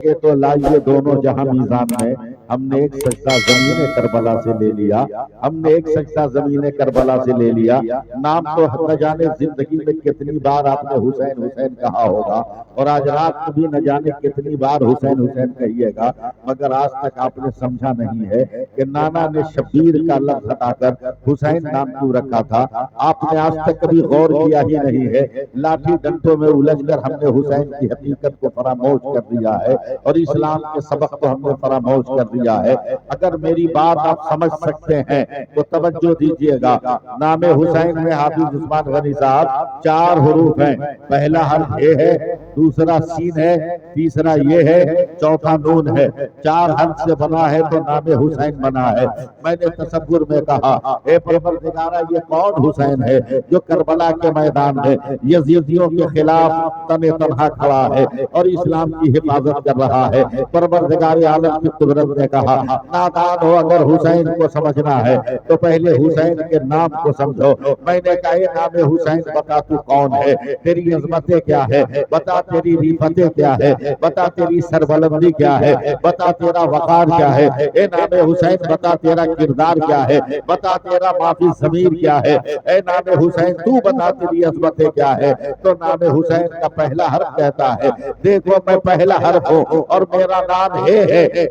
ये तो लाइए दोनों जहां मीज़ान में। हमने एक सजदा ज़मीन करबला से ले लिया, हमने एक सजदा ज़मीन करबला से ले लिया। नाम तो न जाने जिंदगी में कितनी बार आपने हुसैन हुसैन कहा होगा, और आज रात में भी न जाने कितनी बार हुसैन हुसैन कहिएगा, मगर आज तक आपने समझा नहीं है कि नाना ने शब्बीर का लफ्ज हटाकर हुसैन नाम क्यों रखा था। आपने आज तक कभी गौर किया ही नहीं है। लाठी डंडों में उलझकर हमने हुसैन की हकीकत को फरामोश कर दिया है और इस्लाम के सबक को हमने फरामोश कर दिया है। अगर मेरी बात आप समझ सकते हैं तो तवज्जो दीजिएगा। नाम हुसैन में हाफिज उस्मान गनी साहब 4 हुरूफ हैं। पहला हर्फ ए है, दूसरा सीन है, तीसरा ये है, चौथा नून है। 4 हर्फ से बना है तो नाम हुसैन बना है। मैंने तसव्वुर में कहा, ए परवरदिगारा, ये कौन हुसैन है जो करबला के मैदान में यजीदियों के खिलाफ तने तनहा खड़ा है और इस्लाम की हिफाजत कर रहा है। परवरदिगार आलम की कुदरत ने कहा, नादान हो, अगर हुसैन को समझना है तो पहले हुसैन के नाम को समझो। मैंने कहा, ये नाम हुसैन बता, तू कौन है, तेरी अजमतें क्या है, बता तेरी रिफतें क्या है, बता तेरी सरबलंदी क्या है, बता तेरा वकार क्या है। ए नाम हुसैन बता तेरा किरदार क्या है, बता तेरा माफी जमीर क्या है। ए नाम हुसैन तू बता तेरी अजमतें क्या है। तो नाम हुसैन का पहला हर्फ कहता है, देखो मैं पहला हर्फ हूँ और मेरा नाम है।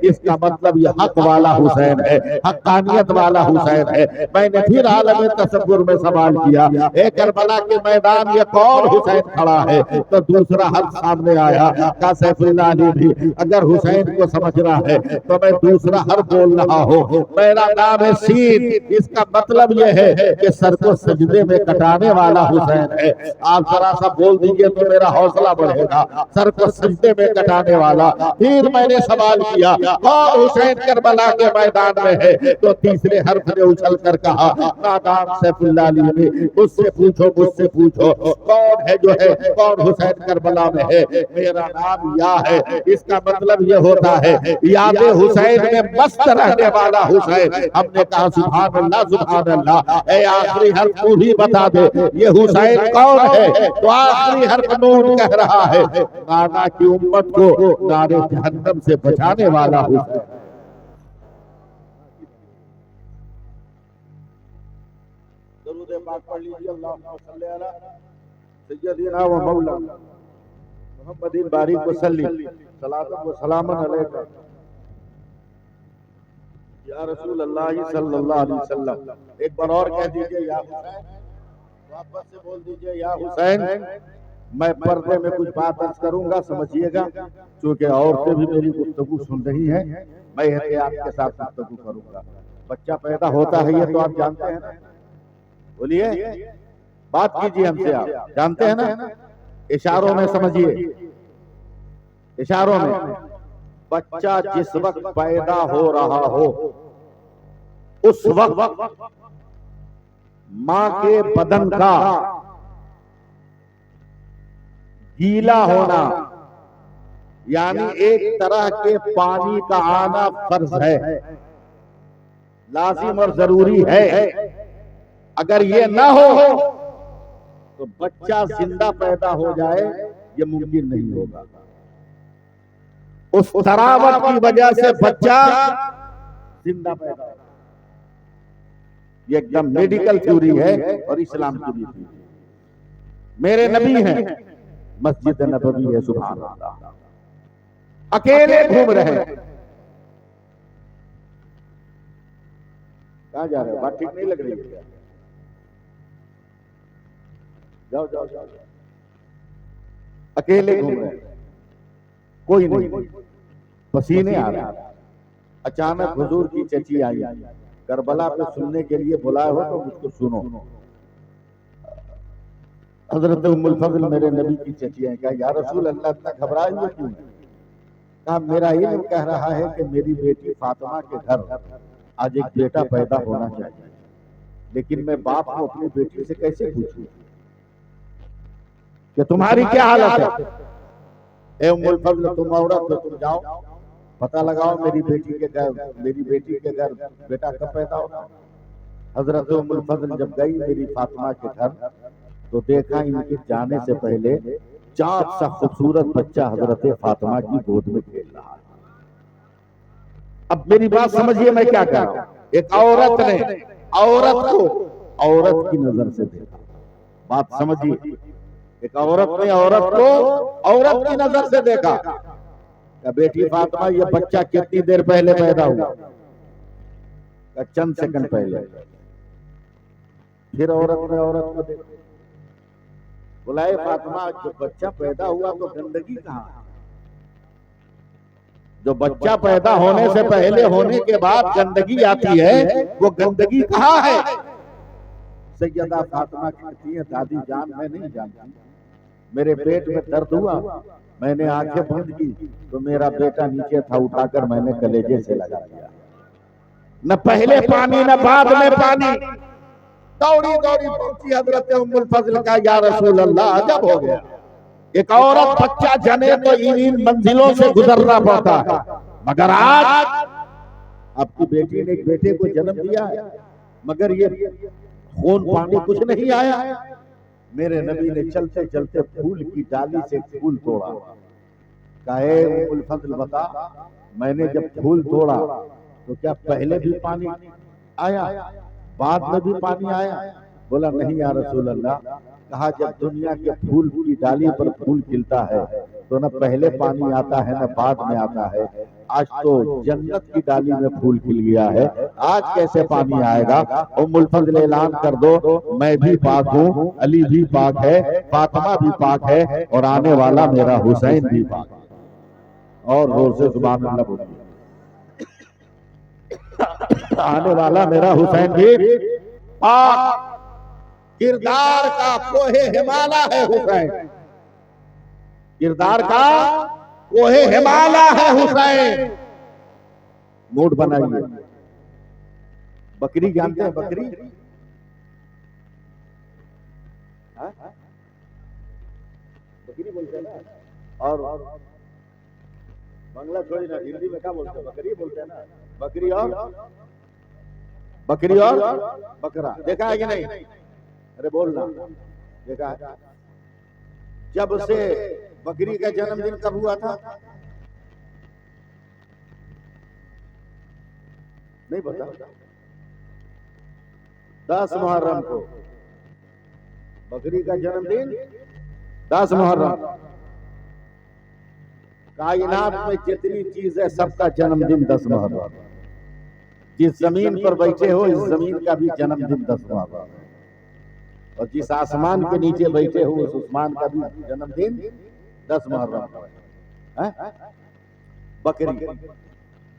इसका मतलब ये हक वाला हुसैन है, हक्कानियत वाला हुसैन है। मैंने फिर आलम तसव्वुर में सवाल किया, ए करबला के मैदान ये कौन हुसैन खड़ा है। तो दूसरा हर्फ सामने आया का सैफुल्लाह अली भी अगर हुसैन को समझना है तो मैं दूसरा हर्फ बोल रहा हूँ, मेरा नाम है सीन। इसका मतलब यह है कि सर को सजदे में कटाने वाला हुसैन है। आप जरा सा बोल दीजिए तो मेरा हौसला बढ़ेगा, सर को सजदे में कटाने वाला। फिर मैंने सवाल किया, कौन हुसैन करबला के मैदान में है। तो तीसरे हर्फ ने उछल कर कहा, नादान सैफुल्लाह अली ने, मुझसे पूछो, मुझसे पूछो कौन है जो है, कौन हुसैन करबला में है। मेरा नाम या है। इसका मतलब यह होता है याद हुसैन में मस्त रहने वाला हुसैन। हमने कहा सुभान अल्लाह, सुभान अल्लाह। ए आखिरी हर्फ तू ही बता दे ये हुसैन कौन है। तो आखिरी हर्फ नून कह रहा है, नाना की उम्मत को नारे जहन्नम से बचाने वाला हुसैन। दरूद पाक पढ़ लीजिए, अल्लाहुम्मा सल्ली अला सय्यदिना व मौलाना मुहम्मदिन बारिक वसल्लिम सलातन व सलामन अलैका या रसूल अल्लाह सल्लल्लाहु अलैहि वसल्लम। एक बार और कह दीजिए, या हुसैन, वापस से बोल दीजिए, या हुसैन। मैं पर्दे में कुछ बात अर्ज करूंगा, समझिएगा, क्योंकि औरतें भी मेरी गुफ्तगू सुन रही हैं। मैं एहतियात के साथ गुफ्तगू करूंगा। बच्चा पैदा होता है ये तो आप जानते हैं ना, बोलिए, बात कीजिए हमसे, आप जानते हैं ना। इशारों में समझिए, इशारों में। बच्चा जिस वक्त पैदा हो रहा हो उस वक्त मां के बदन का गीला होना, यानी एक तरह के पानी का आना फर्ज है, लाजिम और जरूरी है। अगर ये ना हो तो बच्चा जिंदा पैदा हो जाए ये मुमकिन नहीं होगा। उस तरावत की वजह से बच्चा जिंदा पैदा होगा। ये एकदम मेडिकल थ्योरी है और इस्लाम की भी थ्योरी। मेरे नबी हैं, मस्जिद नबवी है, सुभान अल्लाह, अकेले घूम रहे हैं। कहां जा रहे हो, बात ठीक नहीं लग रही है, जाओ जाओ जाओ। अकेले घूम रहे हैं, कोई नहीं, पसीने आ रहे हैं। अचानक हुजूर की चची आई, करबला पे सुनने के लिए बुलाए हो तो मुझको सुनो। हजरत उम्मुल फजल मेरे नबी की चची है। कहा, या रसूल अल्लाह, इतना घबराए हुए क्यों? कहा, मेरा इल्म कह रहा है कि मेरी बेटी फातिमा के घर आज एक बेटा पैदा होना चाहिए, लेकिन मैं बाप को अपनी बेटी से कैसे पूछूं कि तुम्हारी क्या हालत है। ए उम्मुल फजल, तुम औरत हो, तुम जाओ पता लगाओ मेरी बेटी के घर बेटा कब पैदा होगा। हजरत उम्मुल फजल जब गई मेरी फातिमा के घर तो देखा इनके जाने से पहले चाँद सा खूबसूरत बच्चा हजरत फातिमा की गोद में खेल रहा है। अब मेरी बात समझिए, मैं क्या कह रहा हूं। एक औरत ने औरत को औरत की नजर से देखा। बात समझिए, एक औरत ने औरत को औरत की नजर से देखा। क्या बेटी फातिमा, ये बच्चा कितनी देर पहले पैदा हुआ? चंद सेकंड पहले। फिर औरत ने औरत को देखा, बुलाए फातिमा, जो बच्चा पैदा हुआ तो गंदगी कहाँ? जो बच्चा पैदा होने से पहले होने के बाद गंदगी आती है, वो गंदगी कहाँ है? सैयदा फातिमा कहती है, दादी जान मैं नहीं जानती, मेरे पेट में दर्द हुआ, मैंने आंखें बंद की तो मेरा बेटा नीचे था, उठाकर मैंने कलेजे से लगा दिया। न पहले पानी न बाद में पानी। दौड़ी दौड़ी पहुंची हजरत उम्मुल फजल का, या रसूल अल्लाह, अजब हो गया। एक औरत बच्चा जने तो इन मंजिलों से गुजरना पड़ता है, मगर आज आपकी बेटी ने एक बेटे को जन्म दिया है, मगर ये खून पानी कुछ नहीं आया। मेरे नबी ने चलते चलते फूल की डाली से फूल तोड़ा। कहे उम्मुल फजल, बता, मैंने जब फूल तोड़ा तो क्या पहले भी पानी आया, बाद में भी पानी आया? बोला नहीं या रसूल अल्लाह। कहा जब दुनिया के फूल की डाली पर फूल खिलता है तो न पहले पानी आता है न बाद में आता है। आज तो जन्नत की डाली में फूल खिल गया है, आज कैसे पानी आएगा? उम्मुल फजल ऐलान कर दो, मैं भी पाक हूँ, अली भी पाक है, फातिमा भी पाक है, और आने वाला मेरा हुसैन भी पाक है। और जोर से सुभान अल्लाह बोलिए। आने वाला मेरा हुसैन भी पाक। किरदार का कोहे हिमालय है हुसैन, किरदार का कोहे हिमालय है हुसैन। मूड बनाइए। बकरी जानते हैं? बकरी बकरी बोलते हैं ना, और बांग्ला छोड़ी ना, हिंदी में क्या बोलते हैं? बकरी बोलते हैं ना। बकरी और बकरा देखा है कि नहीं? अरे बोलना, देखा है? जब से बकरी का जन्मदिन कब हुआ था? नहीं पता। 10 मुहर्रम को बकरी का जन्मदिन, 10 मुहर्रम। कायनात में जितनी चीज है सबका जन्मदिन 10 मुहर्रम। जिस जमीन पर बैठे हो, इस जमीन का भी जन्मदिन 10 मुहर्रम। और जिस आसमान के नीचे बैठे हो, उस आसमान का भी जन्मदिन 10 मुहर्रम है। बकरी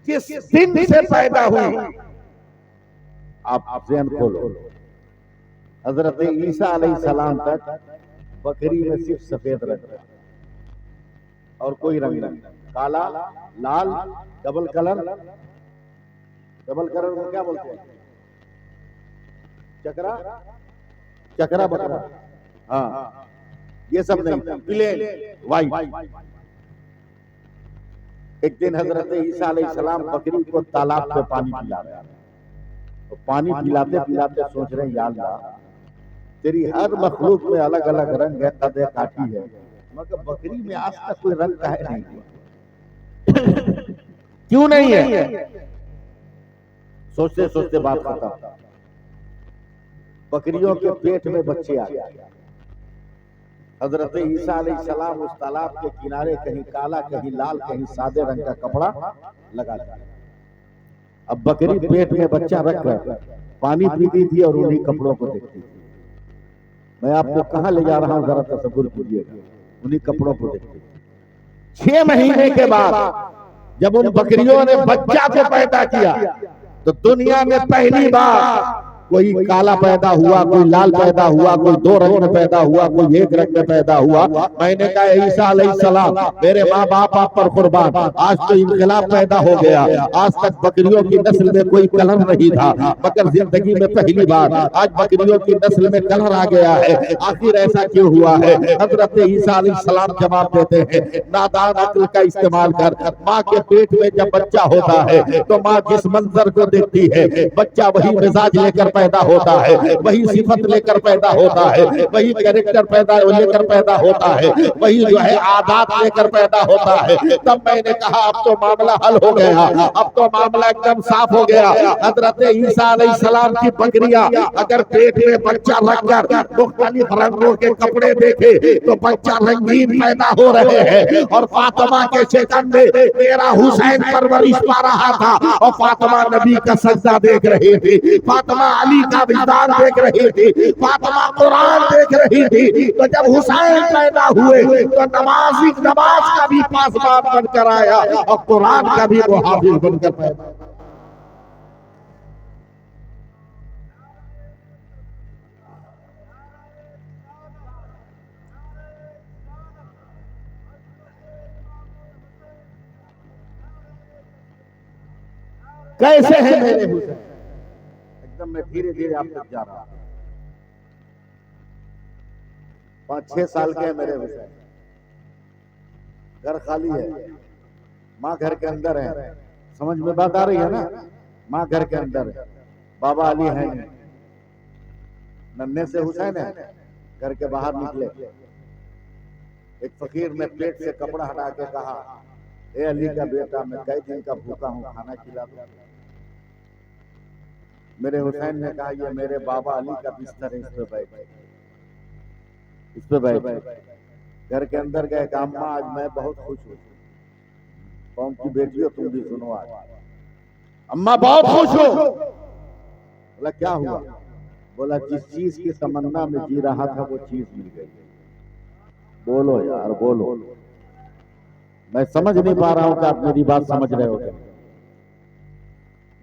जिस दिन से पैदा हुई, आप ज़हन खोलो, हजरत ईसा अलैहिस्सलाम तक बकरी में सिर्फ सफेद रंग था और कोई रंग नहीं, काला, लाल, डबल कलर। डबल कलर को क्या बोलते हैं? चकरा, चकरा बकरा। हाँ, ये सब नहीं था, प्लेन वाइट। एक दिन हजरत ईसा अलैहिस्सलाम बकरी को तालाब पे पानी पिला रहे हैं, तो पानी पिलाते पिलाते सोच रहे हैं, या अल्लाह, तेरी हर मखलूक में अलग अलग रंग है, कद है, काटी है, मगर बकरी में आज तक कोई रंग का है नहीं। क्यों नहीं है? सोचते सोचते बात खत्म। बकरियों के पेट में बच्चे आ गए। हजरत ईसा अलैहिस्सलाम उस तालाब के किनारे कहीं काला, कहीं लाल, कहीं सादे रंग का कपड़ा लगा दिया। अब बकरी पेट में बच्चा रख कर पानी पीती थी और उन्हीं कपड़ों को देखती थी। मैं आपको कहां ले जा रहा हूं, जरा तसव्वुर कीजिएगा। उन्हीं कपड़ों को देखती थी। 6 महीने के बाद जब उन बकरियों ने बच्चा को पैदा किया, तो दुनिया में पहली बार कोई काला पैदा हुआ, कोई लाल पैदा हुआ, कोई 2 रंग में पैदा हुआ, कोई 1 रंग में पैदा हुआ। मैंने कहा ईसा अलैहिस्सलाम, मेरे माँ बाप आप पर कुर्बान, आज तो इनकलाब पैदा हो गया। आज तक बकरियों की नस्ल में कोई कलर नहीं था, मगर जिंदगी में पहली बार आज बकरियों की नस्ल में कलर आ गया है। आखिर ऐसा क्यों हुआ है? हजरत ईसा अलैहिस्सलाम जवाब देते हैं, नादान अक्ल का इस्तेमाल कर। माँ के पेट में जब बच्चा होता है तो माँ जिस मंजर को देखती है, बच्चा वही मिजाज लेकर पैदा होता है, वही सिफत लेकर पैदा होता है, वही कैरेक्टर पैदा लेकर पैदा होता है, वही जो है आदत लेकर पैदा होता है। तब मैंने कहा अब तो मामला हल हो गया, अब तो मामला एकदम साफ हो गया। हजरत ईसा अलैहिस्सलाम की बकरियां अगर पेट में बच्चा रखकर मुख्तलिफ रंगों के कपड़े देखे तो बच्चा रंगीन पैदा हो रहे हैं। और फातिमा के चिकन में मेरा हुसैन परवरिश पा रहा था, और फातिमा नबी का सजदा देख रही थी, फातिमा अली का विजदान देख रही थी, फातिमा कुरान देख रही थी। तो जब हुसैन पैदा हुए तो नमाज का भी पासबान बनकर आया और कुरान का भी वो हाफिज बनकर पैदा। कैसे है मेरे हुसैन? एकदम मैं धीरे धीरे आप तक जा रहा हूं। 5-6 साल के हैं मेरे हुसैन, घर खाली है, माँ घर के अंदर है। समझ में बात आ रही है ना? माँ घर के अंदर है, बाबा अली है नहीं, नन्हे से हुसैन है। घर के बाहर निकले, एक फकीर ने पेट से कपड़ा हटा के कहा, ए अली का बेटा, मैं कई दिन का भूखा हूँ, खाना खिला दो। मेरे हुसैन ने कहा, ये मेरे बाबा अली का बिस्तर है, इस पे बैठ, इस पे बैठ। घर के अंदर गए, कहा अम्मा आज मैं बहुत खुश हूँ। कौन की बेटी हो तुम भी सुनो आज। अम्मा बहुत खुश हो। बोला क्या हुआ? बोला जिस चीज की तमन्ना में जी रहा था वो चीज मिल गई। बोलो यार बोलो, मैं समझ नहीं पा रहा हूं कि आप मेरी बात समझ रहे हो।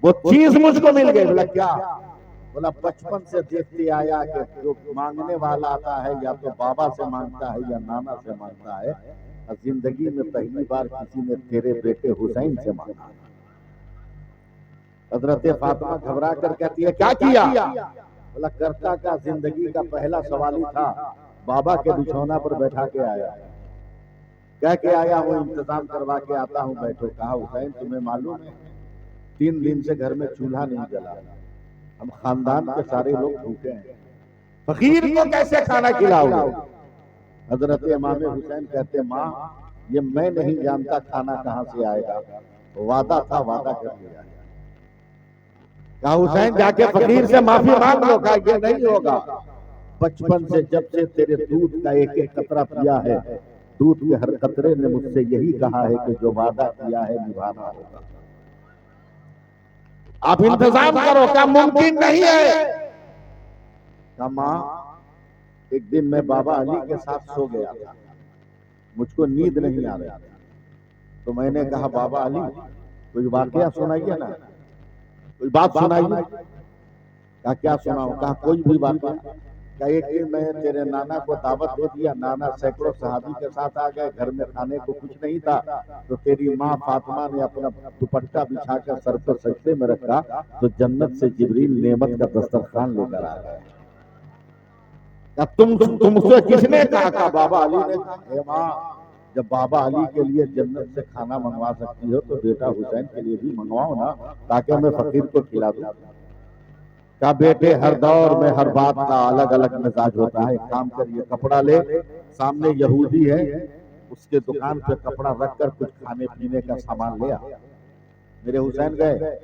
वो चीज मुझको मिल गई। बोला क्या? बोला बचपन से देखते आया कि जो मांगने वाला आता है या तो बाबा से मांगता है या नाना से मांगता है, और जिंदगी में पहली बार किसी ने तेरे बेटे हुसैन से मांगा। हजरत फातिमा घबरा कर कहती है क्या किया? बोला करता का जिंदगी का पहला सवाल ही था, बाबा के बिछौना पर बैठा के आया, कह के आया हूँ इंतजाम करवा के आता हूँ, बैठो। कहा हुसैन तुम्हें मालूम है 3 दिन से घर में चूल्हा नहीं जला, हम खानदान के सारे लोग भूखे हैं, फकीर को कैसे खाना खिलाओगे? हजरत इमाम हुसैन कहते माँ ये मैं नहीं जानता खाना कहाँ से आएगा, वादा था वादा कर लिया। कहा हुसैन जाके फकीर से माफी मांग लो। कहा ये नहीं होगा, बचपन से जब से तेरे दूध का एक एक कतरा पिया है, दूध के हर कतरे ने मुझसे यही कहा है कि जो वादा किया है निभाना होगा, आप इंतजाम करो। क्या मुमकिन नहीं है? कहा मां एक दिन मैं बाबा अली के साथ सो गया था, मुझको नींद नहीं आ रही, तो मैंने कहा बाबा अली कोई वाकया सुनाइए ना, कोई बात सुनाइए। कहा क्या सुनाऊं? कहा कोई भी बात। कहा एक दिन मैं तेरे नाना को दावत दे दिया, नाना सैकड़ों सहाबी के साथ आ गए, घर में खाने को कुछ नहीं था, तो तेरी माँ फातिमा ने अपना दुपट्टा बिछाकर सर पर सजदे में रखा, तो जन्नत से जिब्रील नेमत का दस्तरखान लेकर आ गए। तुमसे किसने कहा? कहा बाबा अली ने कहा। माँ जब बाबा अली के लिए जन्नत से खाना मंगवा सकती हो तो बेटा हुसैन के लिए भी मंगवाओ ना, ताकि मैं फकीर को खिला दूं। क्या बेटे हर दौर में हर बात का अलग अलग मिजाज होता है। एक काम करिए, कपड़ा ले, सामने यहूदी है, उसके दुकान पे कपड़ा रखकर कुछ खाने पीने का सामान ले आ। मेरे हुसैन गए।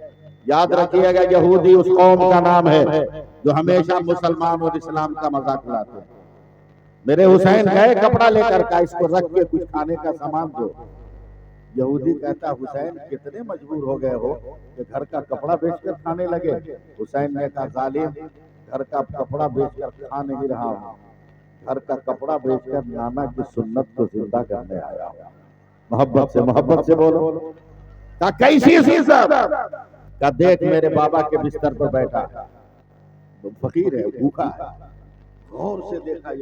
याद रखिएगा यहूदी उस कौम का नाम है जो हमेशा मुसलमान और इस्लाम का मजाक उड़ाते हैं। मेरे हुसैन गए, कपड़ा लेकर का इसको रख के कुछ खाने का सामान दो। यहूदी कहता हुसैन कितने मजबूर हो गए हो कि घर का कपड़ा बेचकर खाने लगे। हुसैन ने कहा जालिम, घर का कपड़ा बेचकर खा नहीं रहा हूँ, घर का कपड़ा बेचकर नाना की सुन्नत को जिंदा करने आया हूँ। मोहब्बत से बोलो। का कैसी का देख मेरे बाबा के बिस्तर पर बैठा, तो फकीर है, भूखा है, गौर से देखा,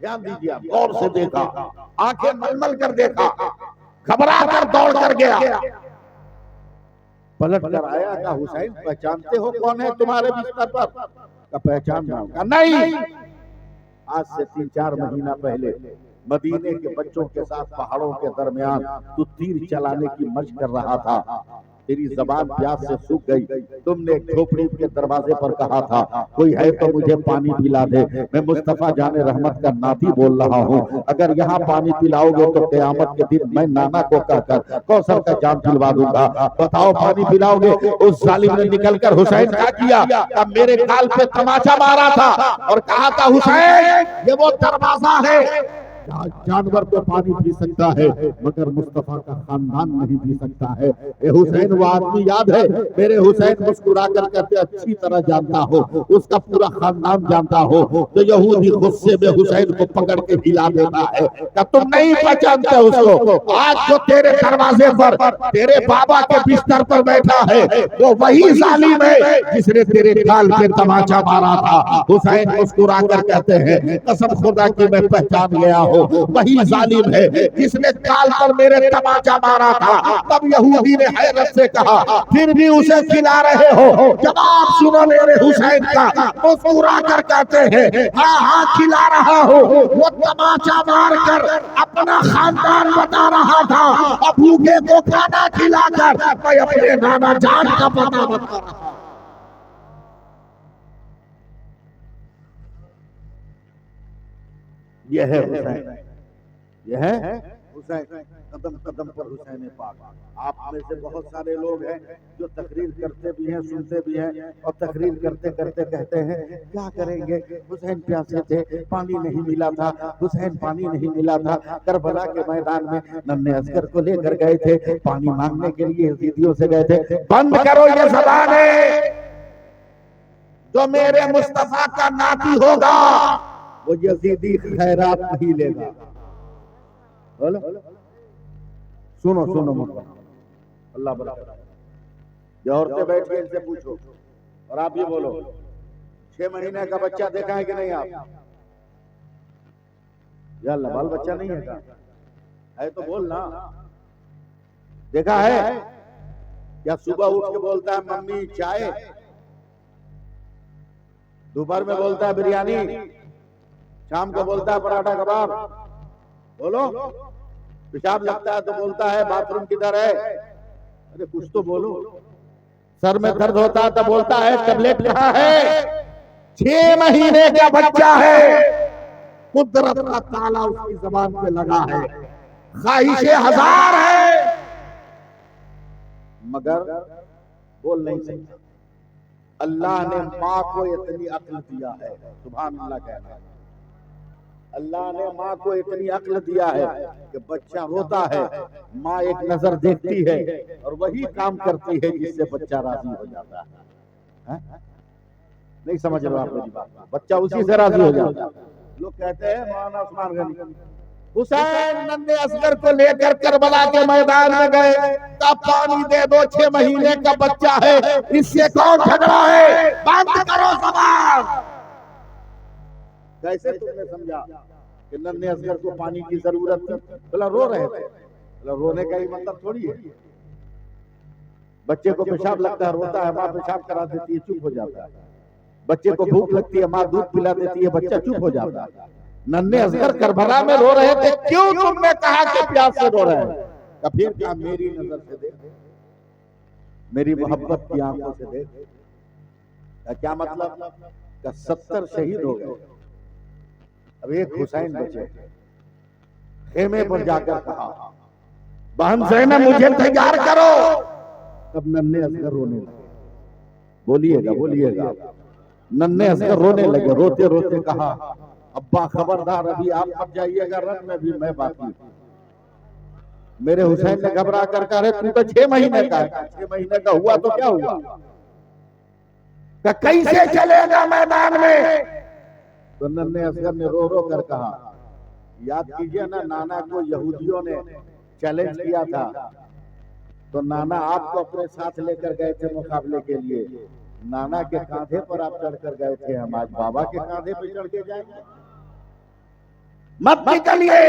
ध्यान दीजिए आप, गौर से देखा, आंखें मलमल कर देखा, घबरा कर दौड़ कर गया, पलट कर आया। का हुसैन पहचानते हो कौन है तुम्हारे बिस्तर पर? का पहचान रहा हूं। नहीं, आज से 3-4 महीना पहले मदीने के बच्चों के साथ पहाड़ों के दरमियान तू तीर चलाने की मशक कर रहा था, तेरी जबान प्यास से सूख गई। तुमने एक झोपड़ी के दरवाजे पर कहा था कोई है तो मुझे पानी पिला दे। मैं मुस्तफा जाने रहमत का नाती बोल रहा हूँ, अगर यहाँ पानी पिलाओगे तो क़यामत के दिन मैं नाना को कहकर कौसर का जाम पिलवा दूंगा। बताओ पानी पिलाओगे? उस जालिम ने निकलकर हुसैन क्या किया? तब मेरे गाल पे तमाचा मारा था और कहा था हुसैन ये वो दरवाजा है जानवर तो पानी पी सकता है मगर मुस्तफा का खानदान नहीं पी सकता है। ए हुसैन वो आदमी याद है? मेरे हुसैन मुस्कुरा कर कहते अच्छी तरह जानता हो, उसका पूरा खानदान जानता हो। तो यहूदी गुस्से में हुसैन को पकड़ के हिला देता है कि तुम नहीं पहचानते उसको। आज जो तेरे दरवाजे पर तेरे बाबा के बिस्तर पर बैठा है वो वही जालिम है जिसने तेरे गाल पे तमाचा मारा था। हुसैन मुस्कुरा कर कहते हैं कसम खुदा की मैं पहचान गया हूँ, वही जालिम है जिसने काल पर मेरे तमाचा मारा था। तब यहूदी ने हैरत से कहा फिर भी उसे खिला रहे हो? जवाब सुनो मेरे हुसैन का। मुस्कुरा कर कहते हैं हाँ हाँ खिला रहा हूँ। वो तमाचा मार कर अपना खानदान बता रहा था, अब भूखे को खाना खिलाकर मैं अपने नाना जान का पता बता रहा। यह है हुसैन, यह है हुसैन। कदम कदम पर हुसैन पाक। आप में से बहुत सारे लोग हैं जो तकरीर करते भी हैं, सुनते भी हैं और तकरीर करते करते कहते हैं क्या करेंगे, हुसैन प्यासे थे पानी नहीं मिला था, हुसैन पानी नहीं मिला था। करबला के मैदान में नन्हे असगर को लेकर गए थे, पानी मांगने के लिए यजीदियों से गए थे। बंद करो ये ज़बानें, जो मेरे मुस्तफा का नाती होगा वो यजीदी खैरात नहीं लेगा। बोलो सुनो सुनो अल्लाह बड़ा। जो औरतें बैठ के इनसे पूछो और आप ये बोलो 6 महीने का बच्चा देखा है कि नहीं आप? या अल्लाह बाल बच्चा नहीं है का? है तो बोलना। देखा है या सुबह उठ के बोलता है मम्मी चाय, दोपहर में बोलता है बिरयानी, शाम को बोलता है पराठा कबाब। बोलो पेशाब लगता है तो बोलता है बाथरूम किधर है? अरे कुछ तो बोलो। सर में दर्द होता है तो बोलता है टैबलेट कहाँ है? 6 महीने का बच्चा है, कुदरत का ताला उसकी जबान पे लगा है, ख्वाहिशें हजार है मगर बोल नहीं सकता। अल्लाह ने माँ को इतनी अक्ल दिया है, सुभान अल्लाह कहना। अल्लाह ने माँ को इतनी अक्ल दिया है कि बच्चा रोता है, माँ एक नजर देखती है और वही काम करती है जिससे बच्चा राजी हो जाता है। नहीं समझ रहे आप मेरी बात? बच्चा उसी से राजी हो जाता है। लोग कहते हैं मौलाना उस्मान गनी हुसैन नन्हे असगर को लेकर करबला के मैदान में गए, तब पानी दे दो, 6 महीने का बच्चा है, इससे कौन झगड़ा है? बंद करो ज़बान। कैसे तुमने समझा कि नन्हे असगर को पानी की जरूरत थी? बोला रो रहे थे। बोला रोने का ही मतलब थोड़ी है। बच्चे को पेशाब लगता है रोता है, माँ पेशाब करा देती है चुप हो जाता है। बच्चे को भूख लगती है माँ दूध पिला देती है, बच्चा चुप हो जाता है। नन्हे असगर करबला में रो रहे थे, क्यों तुमने कहा कि प्यास से रो रहे हैं? फिर क्या मेरी नजर से देख, मेरी मोहब्बत की आंखों से देख। क्या मतलब? 70 शहीद हो गए, अब एक हुसैन बचे। खेमे पर जाकर कहा बहन ज़ैनब मुझे तैयार करो। तब नन्हे असगर रोने लगे। बोलिएगा बोलिएगा। नन्हे असगर रोने लगे, रोते रोते कहा अब्बा खबरदार अभी आप मत जाइएगा, रन में भी मैं बाकी। मेरे हुसैन ने घबरा कर कहा तू तो 6 महीने का है। 6 महीने का हुआ तो क्या हुआ? कैसे चलेगा मैदान में? तो नन्हे असगर ने रो रो कर कहा याद कीजिए ना, नाना को यहूदियों ने चैलेंज किया था, तो नाना आपको अपने साथ लेकर गए थे मुकाबले के लिए। नाना के कांधे पर आप चढ़कर गए थे, हम आज बाबा के कांधे पर चढ़ के जाएंगे? मत निकलिए।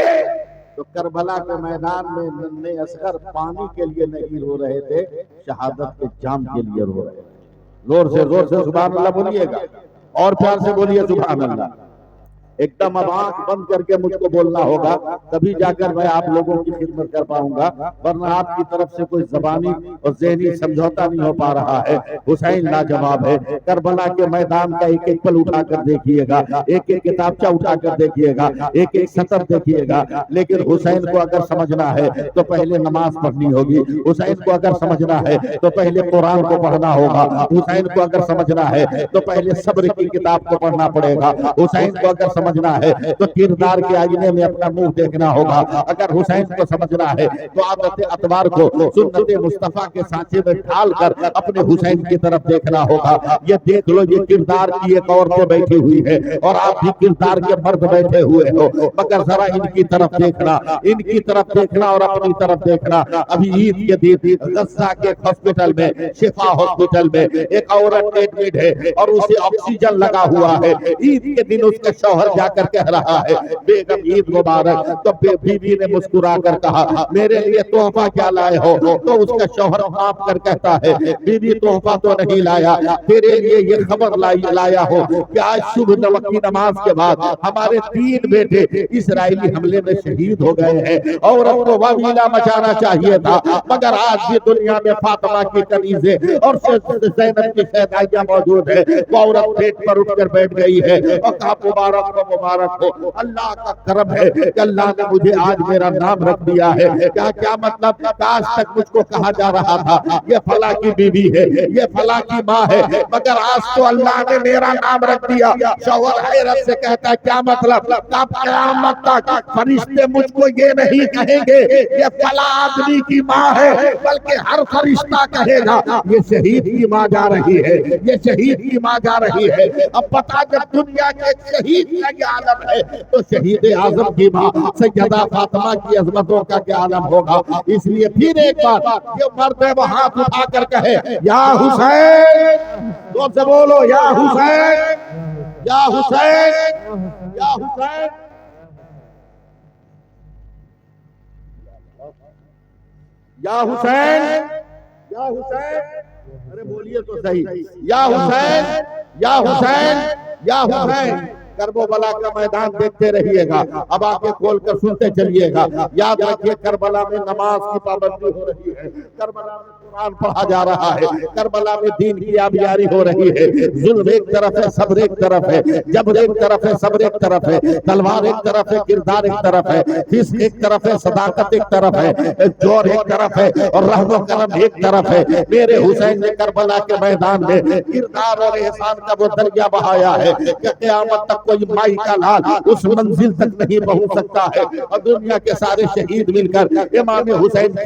तो करबला के मैदान में नन्हे असगर पानी के लिए नहीं रो रहे थे, शहादत के जाम के लिए रो रहे थे। जोर से सुभान अल्लाह बोलिएगा और प्यार से बोलिए सुभान अल्लाह। एकदम अब आंख बंद करके मुझको बोलना होगा, तभी जाकर मैं आप लोगों की खिदमत कर पाऊंगा, वरना आपकी तरफ से कोई जबानी और ज़हनी समझौता नहीं हो पा रहा है। हुसैन लाजवाब है। करबला के मैदान का एक एक पल उठाकर देखिएगा, एक एक किताबचा उठाकर देखिएगा, एक एक सतर देखिएगा, लेकिन हुसैन को अगर समझना है तो पहले नमाज पढ़नी होगी। हुसैन को अगर समझना है तो पहले कुरान को पढ़ना होगा। हुसैन को अगर समझना है तो पहले सब्र की किताब को पढ़ना पड़ेगा। हुसैन को अगर समझना है तो किरदार के आईने में अपना मुंह देखना होगा। अगर हुसैन को समझना है तो आदत अतवार को सुन्नत मुस्तफा के सांचे में ढाल कर अपने हुसैन की तरफ देखना होगा। ये देख लो, ये किरदार की एक औरत बैठी हुई है और आप भी किरदार के मर्द बैठे हुए हो, मगर जरा इनकी तरफ देखना, इनकी तरफ देखना और अपनी तरफ देखना। अभी ईद के दिन गस्सा के हॉस्पिटल में, शिफा हॉस्पिटल में एक औरत एडमिट है और उसे ऑक्सीजन लगा हुआ है। ईद के दिन उसका शौहर जाकर कह रहा है, बेगम ईद मुबारक। तो बीवी ने मुस्कुरा कर कहा, मेरे लिए तोहफा क्या लाए हो? तो उसका शौहर आप कर कहता है, बीवी तोहफा तो नहीं लाया, तेरे लिए ये खबर लाया हो कि आज शुभ की नमाज के बाद हमारे 3 बेटे इजरायली हमले में शहीद हो गए हैं। औरत को वावीला मचाना चाहिए था, मगर आज भी दुनिया में फातिमा की कनीज़े और ज़ैनब की शहनाइयां मौजूद है। वो औरत पेट पर उठकर बैठ गई है और कहा, मुबारक हो, मुबारक हो। अल्लाह का करम है कि अल्लाह ने मुझे आज मेरा नाम रख दिया है। क्या क्या मतलब, आज तक मुझको कहा जा रहा था ये फला की बीवी है, ये फला की माँ है, मगर आज तो अल्लाह ने मेरा नाम रख दिया। शौहर हैरत से कहता है, क्या मतलब? क़यामत तक फरिश्ते मुझको ये नहीं कहेंगे ये फला आदमी की माँ है, बल्कि हर फरिश्ता कहेगा ये शहीद की माँ जा रही है, ये शहीद की माँ जा रही है। अब पता, जब दुनिया के शहीद का ये आलम है तो शहीद आजम की माँ सैयदा फातिमा की अजमतों का क्या आलम होगा। इसलिए फिर एक बार ये मर्द है वो हाथ उठाकर कहे, या हुसैन, जोर से बोलो, या हुसैन, या हुसैन, या हुसैन, या हुसैन, या हुसैन। अरे बोलिए तो सही, या हुसैन, या हुसैन, या हुसैन। करबला का मैदान देखते रहिएगा, अब आके खोल कर सुनते चलिएगा। याद रखिए, करबला में नमाज की पाबंदी हो रही है, करबला में कुरान पढ़ा जा रहा है, करबला में दीन की आबियारी हो रही है। जुल्म एक तरफ है, सब्र एक तरफ है, जबर एक तरफ है, सब्र एक तरफ है, तलवार एक तरफ है, किरदार एक तरफ है, फिस्क एक तरफ है, सदाकत एक तरफ है, जोर एक तरफ है और रहमो करम एक तरफ है। मेरे हुसैन ने करबला के मैदान में किरदार और एहसान का वो दरिया बहाया है कि क़यामत तक कोई माई का लाल उस मंजिल तक नहीं पहुंच सकता है। और दुनिया के सारे शहीद मिलकर इमाम हुसैन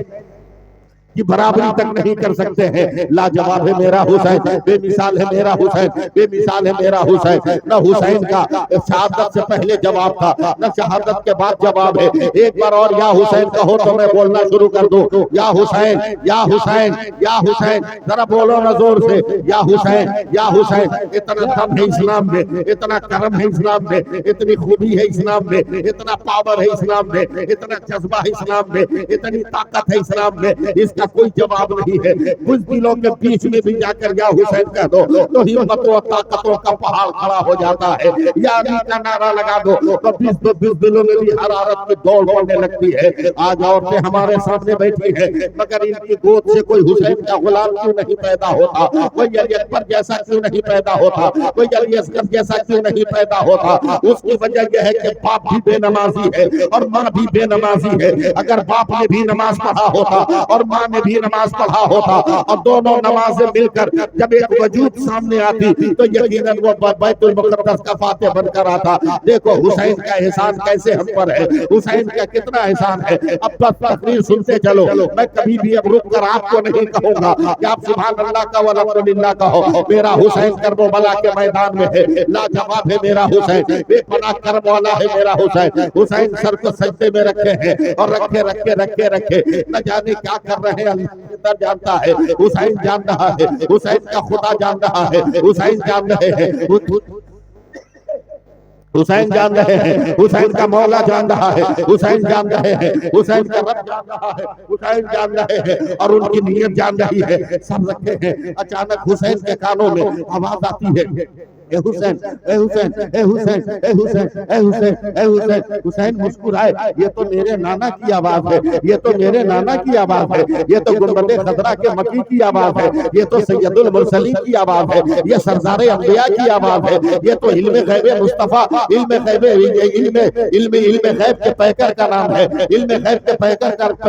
की बराबरी तक नहीं कर सकते हैं। लाजवाब है मेरा हुसैन, बेमिसाल है मेरा हुसैन, बेमिसाल है मेरा हुसैन। न हुसैन का शहादत से पहले जवाब था, न शहादत के बाद जवाब है। एक बार और या हुसैन कहो तो मैं बोलना शुरू कर दूं। या हुसैन, या हुसैन, या हुसैन, जरा बोलो ना जोर से, या हुसैन, या हुसैन। इतना दम है इस्लाम में, इतना करम है इस्लाम में, इतनी खूबी है इस्लाम में, इतना पावर है इस्लाम में, इतना जज्बा है इस्लाम में, इतनी ताकत है इस्लाम में, इसका कोई जवाब नहीं है। कुछ दिलों के बीच में भी जाकर या हुसैन कह दो तो हिम्मतों और ताकतों का पहाड़ खड़ा हो जाता है। या अली का नारा लगा दो तो 20 दिलों में भी हरारत की दौड़ बढ़ने लगती है। आज औरतें हमारे सामने बैठी है, मगर इनकी गोद से कोई हुसैन का गुलाम क्यों नहीं पैदा होता? कोई अली अकबर जैसा क्यों नहीं पैदा होता? कोई अली असगर जैसा क्यों नहीं पैदा होता? उसकी वजह यह है कि बाप भी बेनमाजी है और माँ भी बेनमाजी है। अगर बाप ने भी नमाज पढ़ा होता और माँ ने भी नमाज पढ़ा होता और दोनों नमाजें मिलकर जब एक वजूद सामने आती तो यकीनन वो बैतुल मुक़द्दस का फातिह बनकर आता। देखो हुसैन का एहसान कैसे हम पर है, हुसैन का कितना एहसान है। अब बस तकरीर सुनते चलो, मैं कभी भी अब रुक कर आपको नहीं कहूंगा कि आप सुभान अल्लाह का व अल्हम्दुलिल्लाह कहो। मेरा हुसैन करबला के मैदान में है, लाजवाब है मेरा हुसैन, बेपनाह करम वाला है मेरा हुसैन। हुसैन सर को सजदे में रखे हैं और रखे रखे रखे रखे न जाने क्या कर रहे हैं, अल्लाह जानता है, हुसैन जान रहा है, हुसैन का खुदा जान रहा है, हुसैन जान रहे हैं, हुसैन जान रहे हैं, हुसैन का मौला जान रहा है, हुसैन जान रहे हैं, हुसैन का रब जान रहा है, हुसैन जान रहे हैं और उनकी नीयत जान रही है। सब रखे हैं। अचानक हुसैन के कानों में आवाज आती है, ए हुसैन, ए हुसैन, ए हुसैन, ए हुसैन, ए हुसैन, ए हुसैन। हुसैन मुस्कुराए, ये तो मेरे नाना की आवाज है, ये तो मेरे नाना की आवाज है, ये तो गुरबत खदरा के मकी की आवाज है, ये तो सैयदुल मुरसलीन की आवाज है, ये सरदार अंबिया की आवाज है, ये तो इल्म गैब मुस्तफा, इल्म गैब, इल्म इल्म इल्म गैब के पैकर का नाम है, इल्म गैब के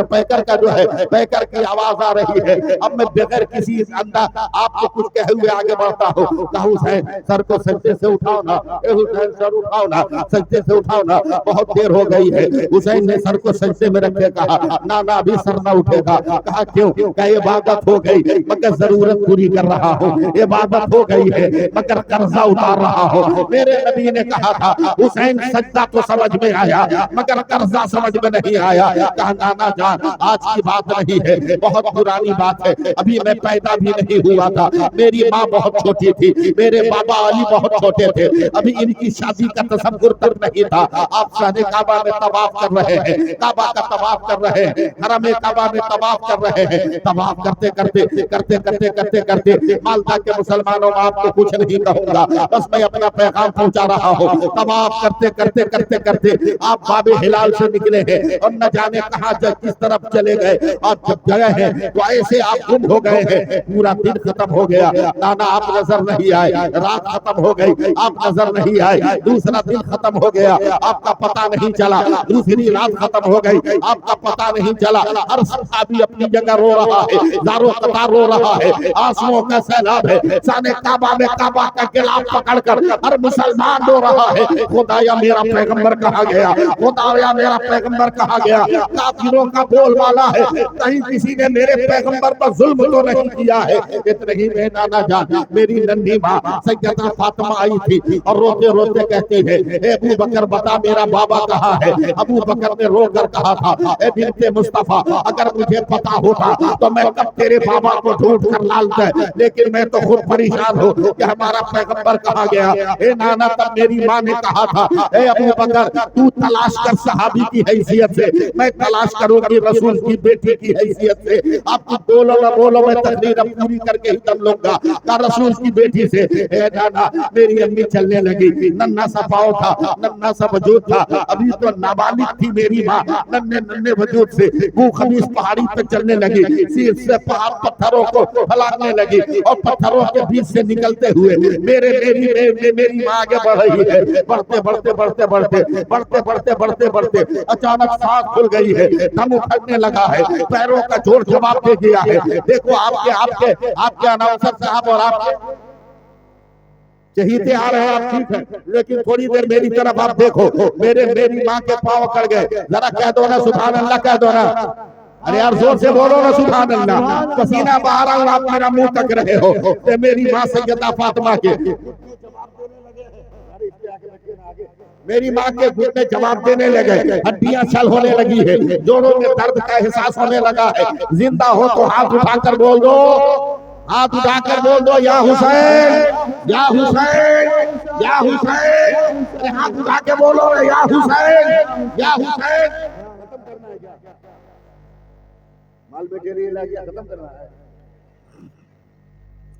पैकर का जो है पैकर की आवाज आ रही है। अब मैं बगैर किसी अंदाज आपको कुछ कहे हुए आगे बढ़ता हूँ। कहा हुसैन सर को सजदे से उठाओ ना, ए हुसैन सर उठाओ ना, सजदे से उठाओ ना, बहुत देर हो गई है। हुसैन ने सर को सजदे में रखे, कहा ना ना अभी सर ना उठेगा। कहा क्यों? कहा इबादत हो गई मगर जरूरत पूरी कर रहा हूँ, इबादत हो गई है मगर कर्जा उतार रहा हूँ। मेरे नबी ने कहा था हुसैन सजदा तो समझ में आया मगर कर्जा समझ में नहीं आया। कहा नाना जान आज की बात नहीं है, बहुत पुरानी बात है, अभी मैं पैदा भी नहीं हुआ था, मेरी माँ बहुत छोटी थी, मेरे बाबा अली बहुत छोटे थे, अभी इनकी शादी का तसव्वुर तक नहीं था। आप शादी काबा में तवाफ कर रहे हैं, काबा का तवाफ कर रहे हैं, हरम काबा में तवाफ कर रहे हैं। तवाफ करते करते करते करते करते करते मालदा के मुसलमानों में आपको कुछ नहीं कहूंगा, बस मैं अपना पैगाम पहुंचा रहा हूँ। तवाफ करते करते करते करते आप बाबे हिलाल से निकले हैं और न जाने कहां किस तरफ चले गए, और जब गए हैं तो ऐसे आप गुम हो गए हैं। पूरा दिन खत्म हो गया, नाना आप नजर नहीं आए, रात खत्म हो गई आप नजर नहीं आए, दूसरा दिन खत्म हो गया आपका पता नहीं चला, दूसरी रात खत्म हो गई आपका पता नहीं चला। हर सहाबी अपनी जगह रो रहा है, जारो कतार रो रहा है, आंसुओं का सैलाब है। साने काबा में काबा का गिलाफ पकड़कर हर मुसलमान रो रहा है, खुदाया मेरा पैगंबर कहाँ गया, खुदाया मेरा पैगंबर कहाँ गया। काफिरों का बोलबाला है, कहीं किसी ने मेरे पैगंबर पर जुल्म तो नहीं किया है। इतने ही में नाना जान मेरी नन्ही माँ सैयदा फातिमा आई थी और रोते रोते कहती है, ए अबू बकर बता मेरा बाबा कहाँ है। अबू बकर ने रो कर कहा था, ए बिन्ते मुस्तफा अगर मुझे पता होता तो मैं कब तेरे बाबा को ढूंढ कर लाता, लेकिन मैं तो खुद परेशान हूँ कि हमारा पैगंबर कहाँ गया। ए नाना तब मेरी माँ ने कहा था, ए अबू बकर तू तलाश कर सहाबी की हैसियत से, मैं तलाश करूंगी रसूल की बेटी की हैसियत से। आप बोलो ना बोलो मैं तकरीर पूरी करके ही दम लूंगा का रसूल की बेटी से। ए नाना मेरी अम्मी चलने लगी, नन्ना सा पाँव था, नन्ना सा वजूद था, अभी तो नाबालिग थी मेरी माँ, नन्ने नन्ने वजूद से वो खमीस पहाड़ी पे चलने लगी, सिर से पहाड़ पत्थरों को फैलाने लगी और पत्थरों के बीच से निकलते हुए मेरी माँ आगे बढ़ रही है। बढ़ते बढ़ते बढ़ते बढ़ते बढ़ते बढ़ते बढ़ते बढ़ते अचानक सांस खुल गई है, दम उखड़ने लगा है, पैरों का जोर जवाब दे दिया है। देखो आपके आपके आपके अनाउंसर साहब और आपके चहीते आ रहे हैं, आप ठीक है, लेकिन थोड़ी देर मेरी तरफ आप देखो, मेरी माँ के पाँव अकड़ गए, जरा कह दो ना सुभान अल्लाह, कह दो ना, अरे यार जोर से बोलो ना सुभान अल्लाह। पसीना बहा रहा हूं, आप मेरा मुंह तक रहे हो। तो मेरी माँ सैयदा फातिमा के मेरी माँ के घुटने जवाब देने लगे, हड्डियां छल होने लगी है, जोड़ों में दर्द का एहसास होने लगा है। जिंदा हो तो हाथ उठाकर बोल दो, हाथ उठाकर बोल दो या हुसैन या हुसैन या हुसैन, हाथ उठा के बोलो या हुसैन या हुसैन। खत्म करना है क्या? माल मटेरियल है क्या? खत्म करना है?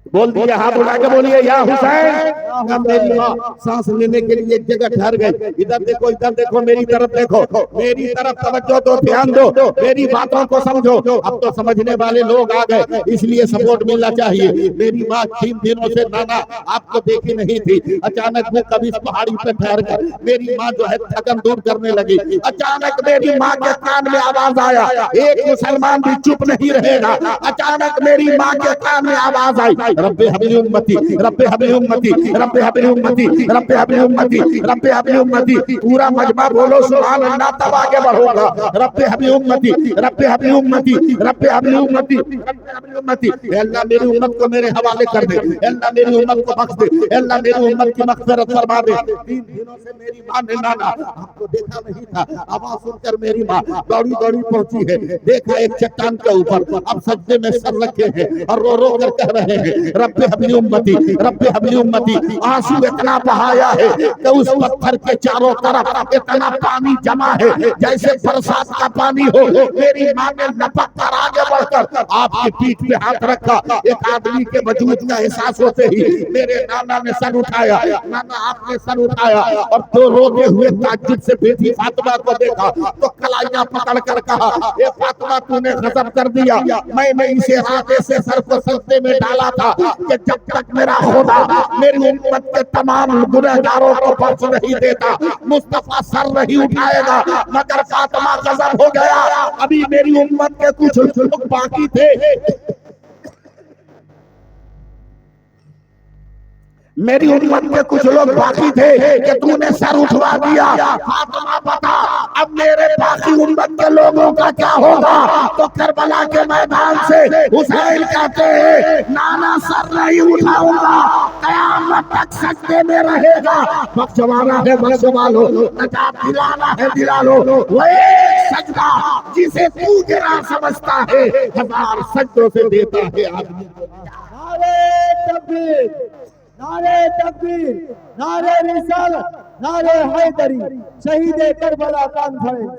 बोल दिया, हाथ उठा के बोलिए या हुसैन। मेरी माँ सांस लेने के लिए एक जगह ठहर गई। इधर देखो मेरी तरफ देखो, मेरी तरफ तवज्जो दो, ध्यान दो, मेरी बातों को समझो। अब तो समझने वाले लोग आ गए, इसलिए सपोर्ट मिलना चाहिए। मेरी माँ 3 दिनों से नाना आपको देखी नहीं थी, अचानक वो कभी पहाड़ी पे ठहर गए। मेरी माँ जो है थकन दूर करने लगी। अचानक मेरी माँ के कान में आवाज आया, एक मुसलमान भी चुप नहीं रहेगा। अचानक मेरी माँ के कान में आवाज आई, रब्बे हबली उम्मती, रब्बे हबली उम्मती, रब्बे हबली उम्मती, रब्बे हबली उम्मती, रब्बे हबली उम्मती। पूरा मजमा बोलो सुभान अल्लाह, तब आगे बढ़ोगा। रब्बे हबली उम्मती, रब्बे हबली उम्मती, रब्बे हबली उम्मती, रब्बे हबली उम्मती। अल्लाह मेरी उम्मत को मेरे हवाले कर दे, अल्लाह मेरी उम्मत को बख्श दे, अल्लाह मेरी उम्मत की मग़फ़िरत फरमा दे। 3 दिनों से मेरी माँ ने नाना आपको देखा नहीं था, आवाज सुनकर मेरी माँ दौड़ी दौड़ी पहुंची है। देखा एक चट्टान के ऊपर अब सजदे में सर रखे हैं और रो रो कर कह रहे हैं, रब्बे हबली उम्मती, रब्बे हबली उम्मती। आंसू इतना बहाया है कि उस पत्थर के चारों तरफ इतना पानी जमा है जैसे बरसात का पानी हो। मेरी माँ ने लपक कर आगे बढ़कर आपकी पीठ पे हाथ रखा। एक आदमी के वजूद का एहसास होते ही मेरे नाना ने सर उठाया, नाना आपने सर उठाया और तो रोते हुए ताज्जुब से बेटी फातिमा को देखा तो कलाइयां पकड़ कर कहा, ये फातिमा तूने गजब कर दिया। मैंने इसे इरादे से सर को सजदे में डाला था कि जब तक मेरा खुदा मेरी उम्मत के तमाम गुनहगारों को बख्श नहीं देता, मुस्तफा सर नहीं उठाएगा। मगर फातिमा गजब हो गया, अभी मेरी उम्मत के कुछ लोग बाकी थे। मेरी उम्मत के कुछ लोग बाकी थे कि तूने सर उठवा दिया। फातिमा बता अब मेरे बाकी उम्मत के लोगों का क्या होगा? तो करबला के मैदान से हुसैन कहते हैं, नाना सर नहीं उठाऊंगा, कयामत तक सजदे में रहेगा। बख्शवाना है बख्शवा लो, नजात दिलाना है दिला लो। वो एक सजदा जिसे तू गिरा समझता है, हजार सजदों से देता है आदमी को। नारे तकबीर, नारे तकबीर, नारे रिसालत, नारे हैदरी, शहीद करबला कॉन्फ्रेंस।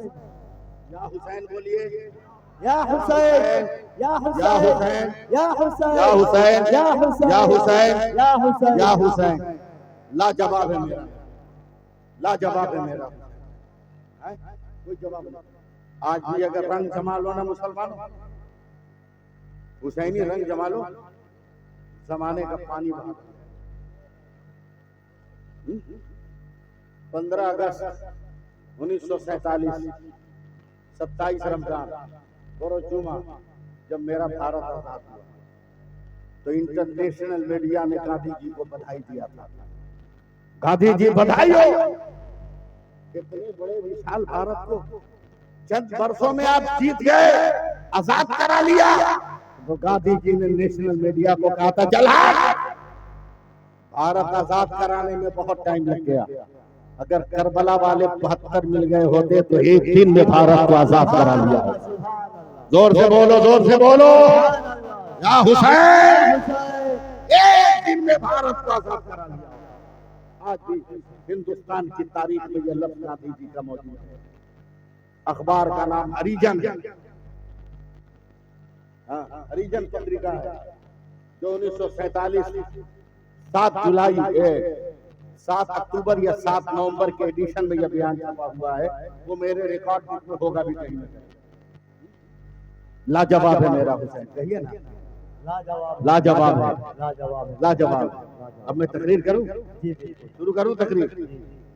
या हुसैन बोलिए, या हुसैन, या हुसैन, या हुसैन, या हुसैन, या हुसैन, या हुसैन, या हुसैन, या हुसैन। लाजवाब है मेरा, लाजवाब है मेरा। कोई जवाब नहीं। आज भी अगर रंग जमा लो ना मुसलमानों, हुसैनी रंग जमा लो, जमाने का पानी बहा। 15 अगस्त 1947, 27 रमजान जुमा, जब मेरा भारत आजाद हुआ तो इंटरनेशनल मीडिया ने गांधी जी को बधाई दिया था। गांधी जी बधाई हो, कितने बड़े विशाल भारत को चंद वर्षों में आप जीत गए, आजाद करा लिया। तो गांधी जी ने नेशनल मीडिया को कहा था, चल भारत आजाद कराने में बहुत टाइम लग गया। अगर करबला वाले 72 मिल गए होते तो एक दिन में भारत को आजाद करा लिया। जोर से बोलो, जोर से बोलो, या हुसैन, एक दिन में भारत को आजाद करा लिया। आज भी हिंदुस्तान की तारीख में यह लफ्ज गांधी जी का मौजूद है। अखबार का नाम हरिजन, हरिजन पत्रिका है, जो 1947 7 अक्टूबर या 7 नवंबर के एडिशन में यह बयान छपा हुआ है। वो मेरे रिकॉर्ड बुक में होगा भी कहीं ना कहीं। लाजवाब है मेरा हुसैन, कहिए ना, लाजवाब है, लाजवाब है। अब मैं तकरीर करूं, शुरू करूं तकरीर।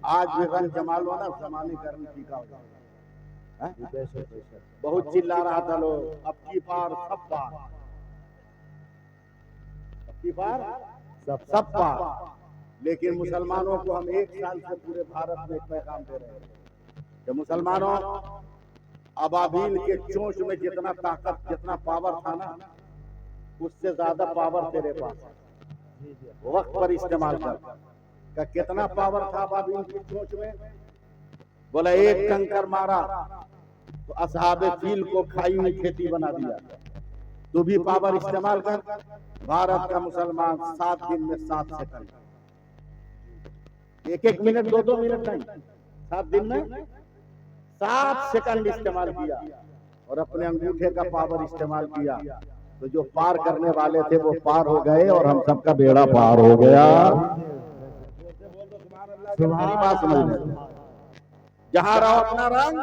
आज भी रंग जमा लो ना, जमाने का रंग फीका हो जाए। बहुत चिल्ला रहा था लोग, अब की बार सब बार, अब की बार सब बार। लेकिन मुसलमानों को हम 1 साल से पूरे भारत में एक पैगाम दे रहे हैं कि मुसलमानों, अबाबील के चोंच में जितना ताकत, जितना पावर था ना, उससे ज्यादा पावर तेरे पास। वक्त पर इस्तेमाल कर। का कितना पावर था अबाबील की चोंच में? बोला एक कंकर मारा तो असहाबे फील को खाई में खेती बना दिया। तू भी पावर इस्तेमाल कर। भारत का मुसलमान 7 दिन में 7 सेकंड, 1-1 मिनट, 2-2 मिनट नहीं, 7 दिन में 7 सेकंड इस्तेमाल किया और अपने अंगूठे का पावर इस्तेमाल किया। तो जो पार करने वाले थे वो पार हो गए और हम सबका बेड़ा पार हो गया। बात समझ में, जहां रहो अपना रंग,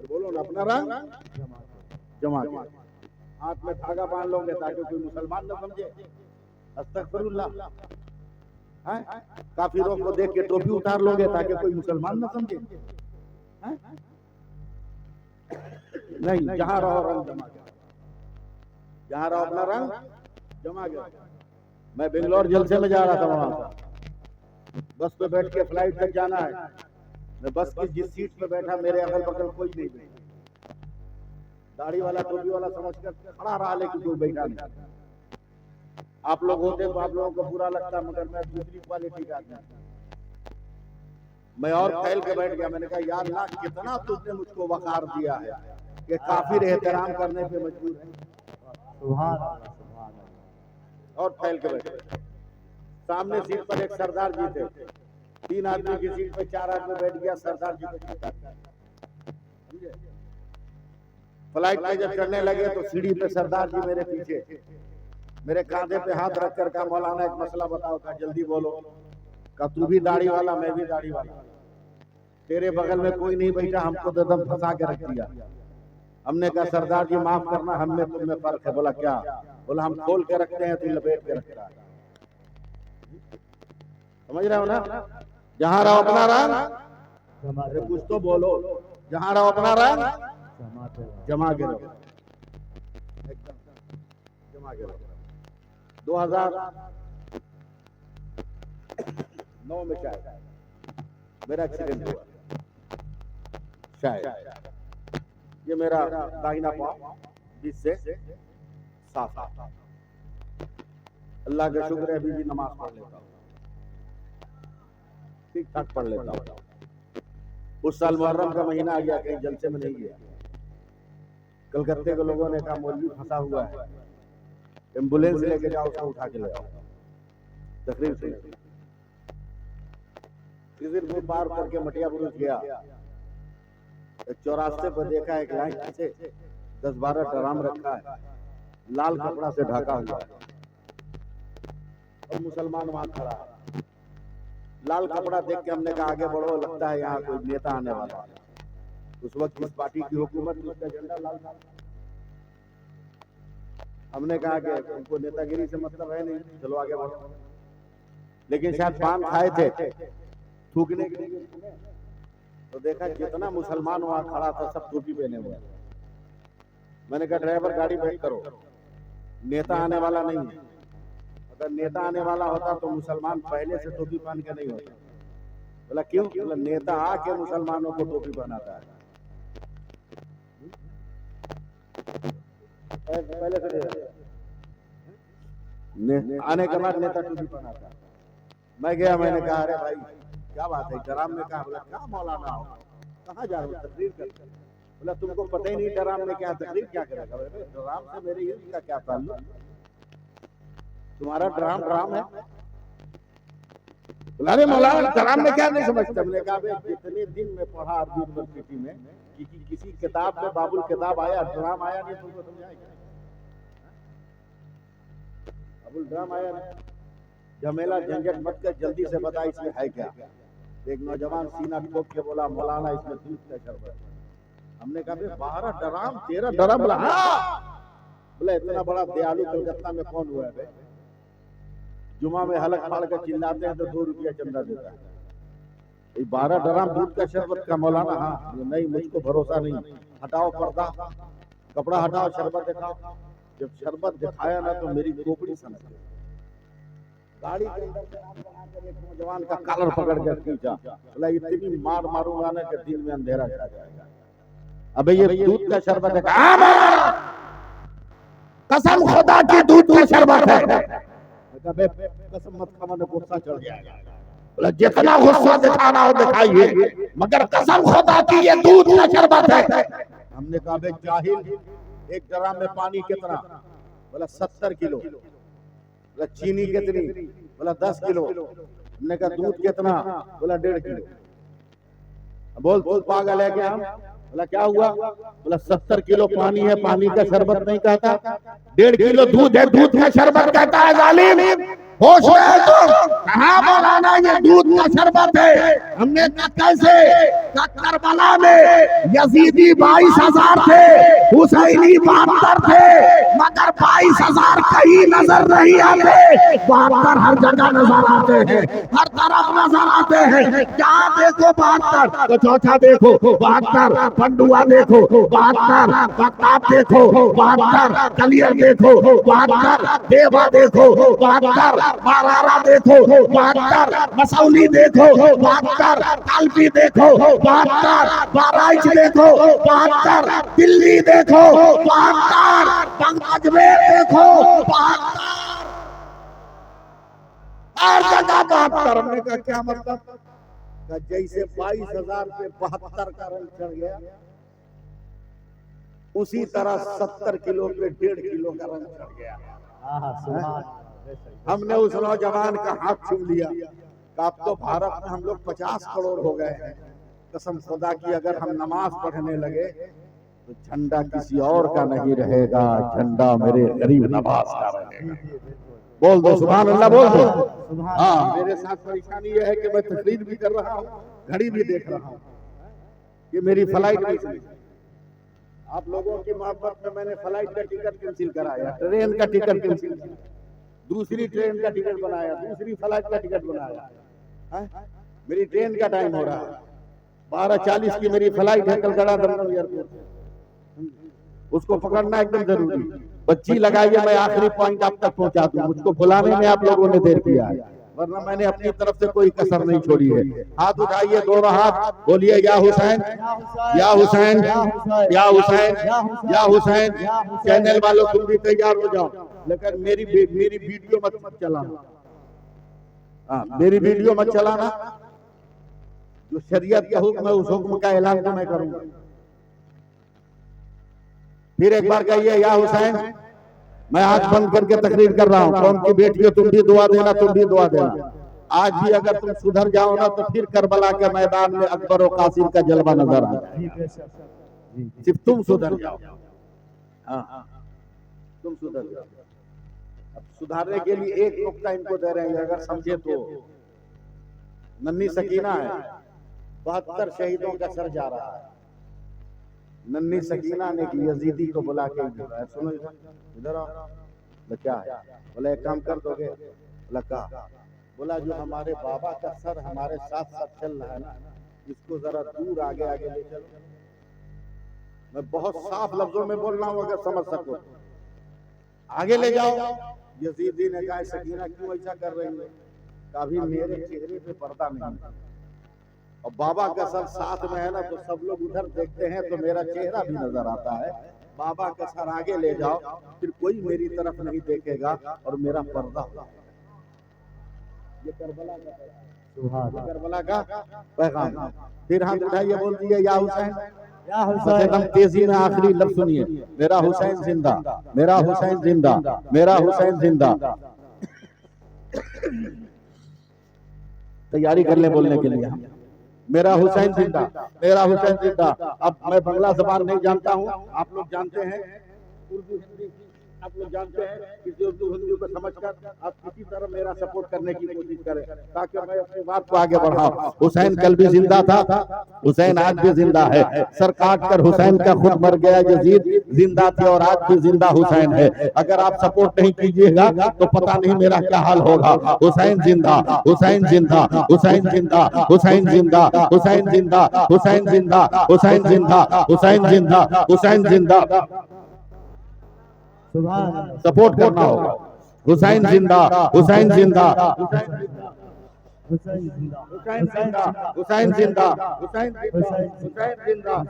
बोलो ना, अपना रंग जमा के हाथ में धागा बांध लोगे ताकि कोई मुसलमान न समझे। अस्तगफिरुल्लाह। काफिरों को देख के टोपी उतार लोगे ताकि कोई मुसलमान न समझे। नहीं, जहां रहो रंग जमा के, जहां रहो अपना रंग जमा के। मैं बेंगलोर जलसे में जा रहा था, वहां बस पे बैठ के फ्लाइट तक जाना है। मैं बस की जिस सीट पे बैठा, मेरे अगल बगल कोई नहीं बैठा। दाढ़ी वाला, टोपी वाला समझकर खड़ा रहा, लेकिन कोई बैठा नहीं। आप लोग होते तो आप लोगों को बुरा लगता, मगर मैं दूसरी क्वालिटी का आदमी। मैं और फैल के बैठ गया। मैंने कहा यार ना, कितना तुमने मुझको वकार दिया है कि काफिर एहतराम करने पे मजबूर है। और फैल के बैठे। सामने सीट पर एक सरदार जी थे, 3 आदमी की सीट पे 4 आदमी बैठ गया, सरदार जी को छूटा। फ्लाइट पे जब चढ़ने लगे तो सीढ़ी पे सरदार जी मेरे पीछे, मेरे कांधे पे हाथ रखकर कहा, मौलाना एक मसला बताओ। कहा जल्दी बोलो। कहा तू भी दाढ़ी वाला, मैं भी दाढ़ी वाला, तेरे बगल में कोई नहीं बैठा, हमको तो दम फंसा के रख दिया। हमने कहा सरदार जी माफ करना, हम में तुम में फर्क है। बोला क्या? बोला हम खोल के रखते हैं, तू लपेट के रखता है। समझ रहे हो ना? जहां रहो अपना रंग, अरे कुछ तो बोलो, जहां रहो अपना रंग जमा के रहो, एकदम जमा के रहो। 2009 में शायद मेरा एक्सीडेंट हुआ, शायद ये मेरा दाहिना पांव बीच से साफ। अल्लाह का शुक्र है अभी भी नमाज पढ़ लेता हूँ, ठीक ठाक पढ़ लेता हूँ। उस साल मुहर्रम का महीना आ गया, कहीं जलसे में नहीं गया। कलकत्ते के लोगों ने कहा मौलवी फंसा हुआ है, एम्बुलेंस लेके जाओ, उसको उठा के ले आओ। तकरीर से किसी दिन पार करके मटिया पुरुष गया, एक चौरास्ते पर देखा एक लाइन से 10-12 ड्राम रखा है, लाल कपड़ा से ढका हुआ है, और मुसलमान वहां खड़ा है। लाल कपड़ा देख के हमने कहा आगे बढ़ो, लगता है यहाँ कोई नेता आने वाला है। उस वक्त इस पार्टी की हुकूमत में उसका झंडा लाल था। हमने कहा कि उनको नेतागिरी से मतलब है नहीं, चलो आगे बढ़ो। लेकिन शायद पान खाए थे थूकने के लिए, तो देखा जितना मुसलमान वहां खड़ा था सब टोपी पहने हुए। मैंने कहा ड्राइवर गाड़ी बैक करो, नेता आने वाला नहीं है। अगर नेता आने वाला होता तो मुसलमान पहले से टोपी पहन के नहीं होता। बोला क्यों? बोला नेता आके मुसलमानों को टोपी पहनाता है, पहले से आने के बाद नेता टोपी पहनाता है। मैं गया, मैंने कहा अरे भाई क्या बात है, डराम में कहा? बोला क्या मौलाना हो, कहाँ जा रहे हो? तकरीर कर। बोला तुमको पता ही नहीं डराम में क्या, तकरीर क्या करेगा? डराम से मेरे इल्म का क्या ताल्लुक, तुम्हारा ड्राम है। बोला अरे मौलाना डराम में क्या नहीं समझता? मैंने कहा जितने दिन में पढ़ा अरबी यूनिवर्सिटी में किसी किताब में बाबुल किताब आया, ड्राम आया नहीं, तुमको समझाएगा? बाबुल ड्राम आया नहीं, झमेला झंझट मत कर, जल्दी से बता इसमें है क्या। एक नौजवान सीना ठोक के बोला मौलाना इसमें दूध का शरबत। हमने कहा 12 ड्राम, 13 ड्राम? बोला हाँ। बोला इतना बड़ा दयालु कलकत्ता में कौन हुआ है? जुमा में हलक फाड़ कर चिल्लाते हैं तो 2 रुपया चंदा देता है। 12 ड्राम दूध का शरबत का मौलाना? हाँ। नहीं मुझको भरोसा नहीं, हटाओ पर्दा, कपड़ा हटाओ, शरबत दिखाओ। जब शरबत दिखाया ना तो मेरी खोपड़ी समझ गई। गाड़ी के अंदर से आग बनाकर एक नौजवान का कॉलर पकड़ कर खींचा। बोला इतनी मार मारूंगा ना कि दिन में अंधेरा छा जाएगा। अबे ये दूध का शरबत है? कसम खुदा की दूध का शरबत है। कसम मत खा, मैंने गुस्सा चढ़ जाएगा। बोला जितना गुस्सा दिखाना हो दिखाइए, मगर कसम खुदा की ये दूध का शरबत है। हमने कहा बे जाहिल, एक ड्राम में पानी कितना? बोला 70 किलो। बोला चीनी कितनी? बोला 10 किलो। हमने कहा दूध कितना? बोला 1.5 किलो। बोल तू पागल है क्या? बोला क्या हुआ? बोला 70 किलो पानी है, पानी का शरबत नहीं कहता, 1.5 किलो दूध है, दूध का शरबत कहता है। जालिम, होश में है तुम? कहाँ मौलाना ये दूध का शरबत है? हमने कहा कैसे? करबला में यजीदी 22,000 थे, हुसैनी 72 थे, मगर 22,000 कहीं नजर नहीं आते, 72 हर जगह नजर आते हैं, हर तरफ नजर आते हैं। क्या देखो 72, तो चौथा देखो 72, पंडुआ देखो 72, प्रताप देखो 72, कलियर देखो 72, देवा देखो 72, बारारा देखो 72, मसौली देखो 72, कालपी देखो 72, बाराइच देखो 72, दिल्ली देखो 72, अजमेर देखो 72, हर जगह 72। हमने कहा क्या मतलब? जैसे 22,000 पे 72 का रंग चढ़ गया, उसी तरह 70 किलो पे 1.5 किलो का रंग चढ़ गया। हमने उस नौजवान का हाथ छू लिया कि अब तो भारत में हम लोग 50 करोड़ हो गए हैं। कसम खुदा की अगर हम नमाज पढ़ने लगे तो झंडा किसी और का नहीं रहेगा, झंडा मेरे गरीब नवाज का रहेगा। बोल दो सुभान अल्लाह, बोल दो। हाँ, मेरे साथ परेशानी यह है कि मैं तकरीर भी कर रहा हूँ, घड़ी भी देख रहा हूँ, ये मेरी फ्लाइट नहीं। आप लोगों की मोहब्बत में मैंने फ्लाइट का टिकट कैंसिल कराया, ट्रेन का टिकट कैंसिल किया, दूसरी ट्रेन का टिकट बनाया, दूसरी फ्लाइट का टिकट बनाया। मेरी ट्रेन का टाइम हो रहा है, 12:40 की मेरी फ्लाइट है कलकत्ता दमदम एयरपोर्ट, उसको पकड़ना एकदम जरूरी। बच्ची लगाइए, मैं आखिरी पॉइंट आप तक पहुंचा दूं। मुझको बुलाने में आप लोगों ने देर किया है, वरना मैंने अपनी तरफ से कोई कसर नहीं छोड़ी है। हाथ उठाइए, दोनों हाथ, बोलिए या हुसैन, या हुसैन, या हुसैन, या हुसैन। चैनल वालों तुम भी तैयार हो जाओ, लेकिन मेरी वीडियो मत चलाना। हाँ, मेरी वीडियो मत चलाना। जो शरीयत का हुक्म है उस हुक्म का ऐलान तो मैं करूंगा। फिर एक बार कहिए या हुसैन। मैं आंख बंद करके तकरीर कर रहा हूँ। कौम की बेटियों तुम भी दुआ देना, तुम भी दुआ देना। आज भी अगर तुम सुधर जाओ ना तो फिर करबला के मैदान में अकबर और कासिम का जलवा नजर आए। सिर्फ तुम सुधर जाओ। हाँ, तुम सुधर जाओ। अब सुधारने के लिए एक नुक्ता इनको दे रहे हैं, अगर समझे तो। नन्ही सकीना है, 72 शहीदों का सर जा रहा है। नन्ही सकीना ने की यजीदी को बुला के सुनो इधर आओ। क्या है? बोला एक काम कर दोगे? बोला क्या? बोला जो हमारे बाबा का सर हमारे साथ साथ चल रहा है ना, इसको जरा दूर आगे आगे ले चलो। मैं बहुत साफ लफ्जों में बोल रहा हूँ, अगर समझ सको आगे ले जाओ। यजीदी ने कहा सकीना क्यों ऐसा कर रही है? कभी मेरे चेहरे पे पर्दा नहीं है और बाबा का सर साथ में है ना, तो सब लोग उधर देखते हैं तो मेरा चेहरा भी नजर आता है। बाबा का सर आगे ले जाओ, फिर कोई मेरी तरफ नहीं देखेगा और मेरा पर्दा होगा। ये करबला का पैगाम। फिर हाथ उठाइए, बोल दिए या हुसैन, या हुसैन। एकदम तेजी में आखिरी लफ्ज सुनिए, मेरा हुसैन जिंदा, मेरा हुसैन जिंदा, मेरा हुसैन जिंदा। तैयारी कर ले बोलने के लिए। मेरा हुसैन जिंदा, मेरा हुसैन जिंदा। अब मैं बांग्ला जबान नहीं जानता हूँ, आप लोग जानते हैं उर्दू हिंदी, आप लोग जानते हैं। किसी उर्दू हिंदी को समझकर आप किसी तरह मेरा सपोर्ट करने की कोशिश करें ताकि मैं अपनी बात को आगे बढ़ाऊं। हुसैन कल भी जिंदा था, हुसैन आज भी जिंदा है। सर काट कर हुसैन का खुद मर गया यजीद, जिंदा थे और आज भी जिंदा हुसैन है। अगर आप सपोर्ट नहीं कीजिएगा तो पता नहीं मेरा क्या हाल होगा। हुसैन जिंदा, हुसैन जिंदा, हुसैन जिंदा, हुसैन जिंदा, हुसैन जिंदा, हुसैन जिंदा, हुसैन जिंदा, हुसैन जिंदा, हुसैन जिंदा। सपोर्ट करना होगा। हुसैन जिंदा, हुसैन जिंदा, हुसैन जिंदा, हुसैन जिंदा, हुसैन जिंदा,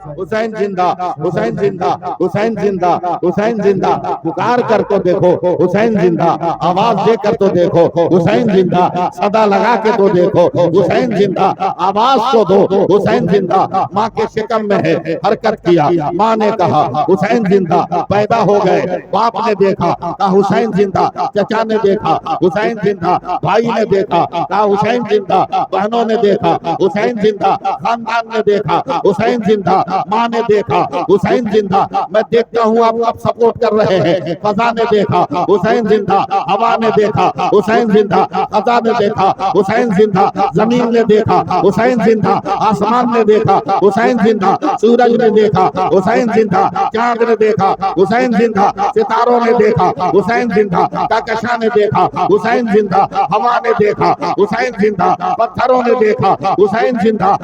हुसैन जिंदा, हुसैन जिंदा, हुसैन जिंदा, हुसैन जिंदा। पुकार कर तो देखो हुसैन जिंदा, आवाज देकर तो देखो हुसैन जिंदा, सदा लगा के तो देखो हुसैन जिंदा, आवाज तो दो हुसैन जिंदा। माँ के शिकम में है हरकत किया, माँ ने कहा हुसैन जिंदा। पैदा हो गए, बाप ने देखा कहा हुसैन जिंदा, चचा ने देखा हुसैन जिंदा, भाई ने देखा कहा हुसैन जिंदा, बहनों ने देखा हुसैन जिंदा, खानदान ने देखा हुसैन जिंदा, माँ ने देखा हुसैन जिंदा। मैं देखता हूँ आप अब सपोर्ट कर रहे हैं। फजा ने देखा हुसैन जिंदा, हवा ने देखा हुसैन जिंदा, फजा ने देखा हुसैन जिंदा, जमीन ने देखा हुसैन जिंदा, आसमान ने देखा हुसैन जिंदा, सूरज ने देखा हुसैन जिंदा, चांद ने देखा हुसैन जिंदा, सितारों ने देखा हुसैन जिंदा, कहकशां ने देखा हुसैन जिंदा, हवा ने देखा हुसैन जिंदा, पत्थरों ने देखा हुसैन जिंदा।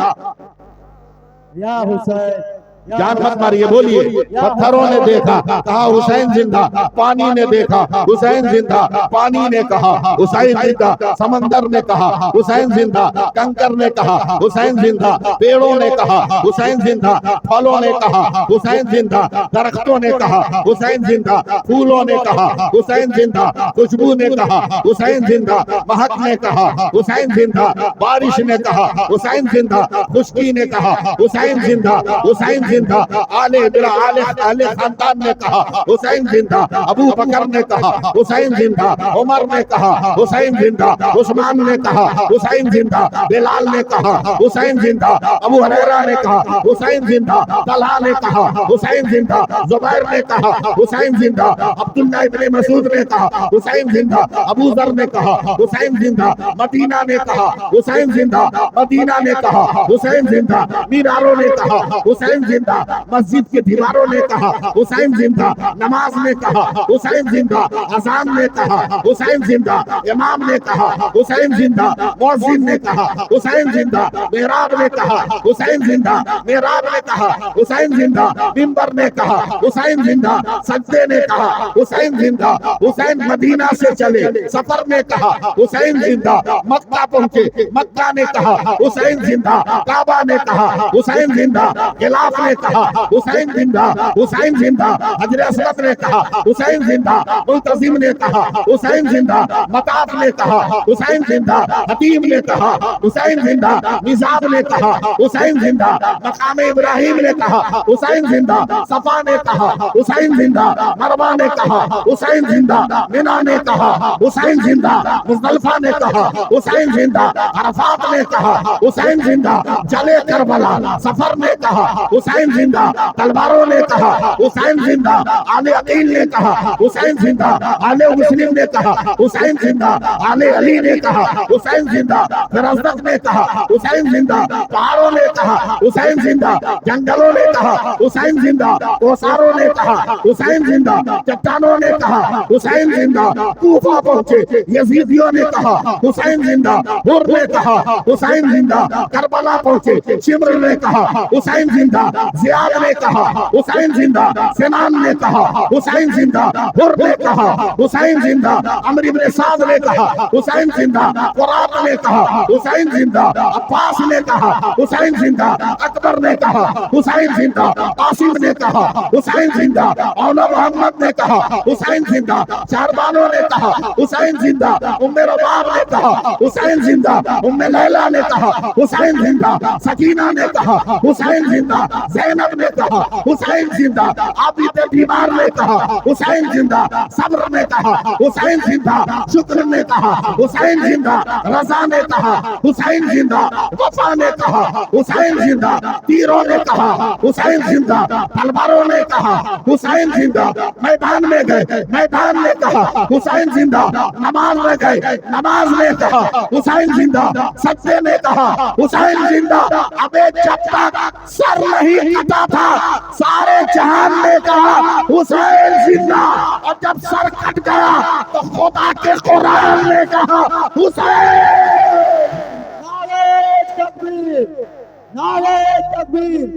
या हुसैन, जान मत मारिए, बोलिए। पत्थरों ने देखा कहा हुसैन जिंदा, पानी ने देखा हुसैन जिंदा, पानी ने कहा हुसैन जिंदा, समंदर ने कहा हुसैन जिंदा, कंकर ने कहा हुसैन जिंदा, पेड़ों ने कहा हुसैन जिंदा, फलों ने कहा हुसैन जिंदा, दरख्तों ने कहा हुसैन जिंदा, फूलों ने कहा हुसैन जिंदा, खुशबू ने कहा हुसैन जिंदा, महक ने कहा हुसैन जिंदा, बारिश ने कहा हुसैन जिंदा, खुश्की ने कहा हुसैन जिंदा, हुसैन जिंदा, आले खानदान ने कहा हुसैन जिंदा, अबू बकर ने कहा हुसैन जिंदा, उमर ने कहा हुसैन जिंदा, उस्मान ने कहा हुसैन जिंदा, बिलाल ने कहा हुसैन जिंदा, अबू हुरैरा ने कहा हुसैन जिंदा, तलहा ने कहा हुसैन जिंदा, जुबैर ने कहा हुसैन जिंदा, अब्दुल्लाह इब्ने मसूद ने कहा हुसैन जिंदा, अबू जर ने कहा हुसैन जिंदा, मदीना ने कहा हुसैन जिंदा, मदीना ने कहा हुसैन जिंदा, मीनारों ने कहा हुसैन जिंदा, मस्जिद के दीवारों ने कहा हुसैन जिंदा, नमाज ने कहा हुसैन जिंदा, अजान ने कहा हुसैन जिंदा, इमाम ने कहा हुसैन जिंदा, मौज़िन ने कहा हुसैन जिंदा, मेहराब ने कहा हुसैन जिंदा, मेहराब ने कहा हुसैन जिंदा, मिंबर ने कहा हुसैन जिंदा, सज्जे ने कहा हुसैन जिंदा, हुसैन मदीना से चले सफर ने कहा हुसैन जिंदा, मक्का पहुंचे मक्का ने कहा हुसैन जिंदा, काबा ने कहा हुसैन जिंदा, खिलाफ ने कहा हुसैन जिंदा, हुसैन जिंदा, हजर असवद ने कहा हुसैन जिंदा, मुल्तजिम ने कहा हुसैन जिंदा, मताफ ने कहा हुसैन जिंदा, हतीम ने कहा हुसैन जिंदा, निजाब ने कहा हुसैन जिंदा, मकाम इब्राहिम ने कहा हुसैन जिंदा, सफा ने कहा हुसैन जिंदा, मरवा ने कहा हुसैन जिंदा, मिना ने कहा हुसैन जिंदा, मुज़दलिफा ने कहा हुसैन जिंदा, अरफात ने कहा हुसैन जिंदा, जले करबला सफर ने कहा हुसैन जिंदा, तलवारों ने कहा हुसैन जिंदा, आले अकील ने कहा हुसैन जिंदा, आले मुस्लिम ने कहा हुसैन जिंदा, आले अली ने कहा हुसैन जिंदा, फिरज़दक ने कहा हुसैन जिंदा, पहाड़ों ने कहा हुसैन जिंदा, जंगलों ने कहा हुसैन जिंदा, ओसारों ने कहा हुसैन जिंदा, चट्टानों ने कहा हुसैन जिंदा, कूफा पहुंचे यजीदियों ने कहा हुसैन जिंदा, हुर ने कहा हुसैन जिंदा, करबला पहुंचे शिमर ने कहा हुसैन जिंदा, जियाद ने कहा हुसैन जिंदा, सिनान ने कहा हुसैन जिंदा, हुर ने कहा हुसैन जिंदा, अमर इब्ने साद ने कहा हुसैन जिंदा, कुरात ने कहा हुसैन जिंदा, अब्बास ने कहा हुसैन जिंदा, अकबर ने कहा हुसैन जिंदा, कासिम ने कहा हुसैन जिंदा, औला मोहम्मद ने कहा हुसैन जिंदा, चारबानों ने कहा हुसैन जिंदा, उम्मे रबाब ने कहा हुसैन जिंदा, उम्मे लैला ने कहा हुसैन जिंदा, सकीना ने कहा हुसैन जिंदा, ज़ैनब ने कहा हुसैन जिंदा, आबिद बीमार ने कहा हुसैन जिंदा, सब्र ने कहा हुसैन जिंदा, शुक्र ने कहा हुसैन जिंदा, रजा ने कहा हुसैन जिंदा, वफा ने कहा हुसैन जिंदा, तीरों ने कहा हुसैन जिंदा, तलवारों ने कहा हुसैन जिंदा, मैदान में गए मैदान ने कहा हुसैन जिंदा, नमाज में गए नमाज ने कहा हुसैन जिंदा, सज्जे ने कहा हुसैन जिंदा, अबे जब तक सर नहीं कटा था सारे जहान ने कहा हुसैन जिंदा, और जब सर कट गया तो खुदा के कुरान ने कहा हुसैन। नारे तकबीर, नारे तकबीर,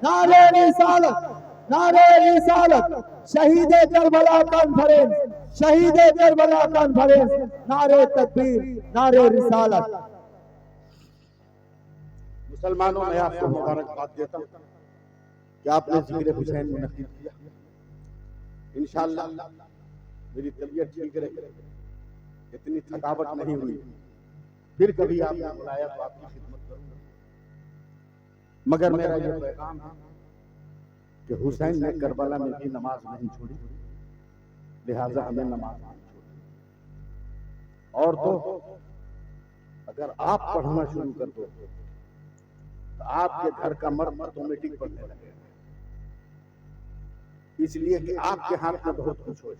नारे रिसालत, नारे रिसालत, शहीद करबला कॉन्फ्रेंस, शहीद करबला कॉन्फ्रेंस, नारे तकबीर, नारे रिसालत। मुसलमानों में आपको मुबारकबाद देता हूं कि आपने जिक्र हुसैन मुनक्किद किया। इंशाअल्लाह मेरी तबीयत ठीक रही, इतनी थकावट नहीं हुई, फिर कभी आपने बुलाया तो आपकी खिदमत करूंगा। मगर मेरा ये पैगाम है कि हुसैन ने करबला में भी नमाज नहीं छोड़ी, लिहाजा हमें नमाज नहीं छोड़ी। और तो अगर आप पढ़ना शुरू कर दो तो आपके घर का मर्द ऑटोमेटिक पढ़ने लगेगा, इसलिए कि आपके हाथ में बहुत कुछ हो।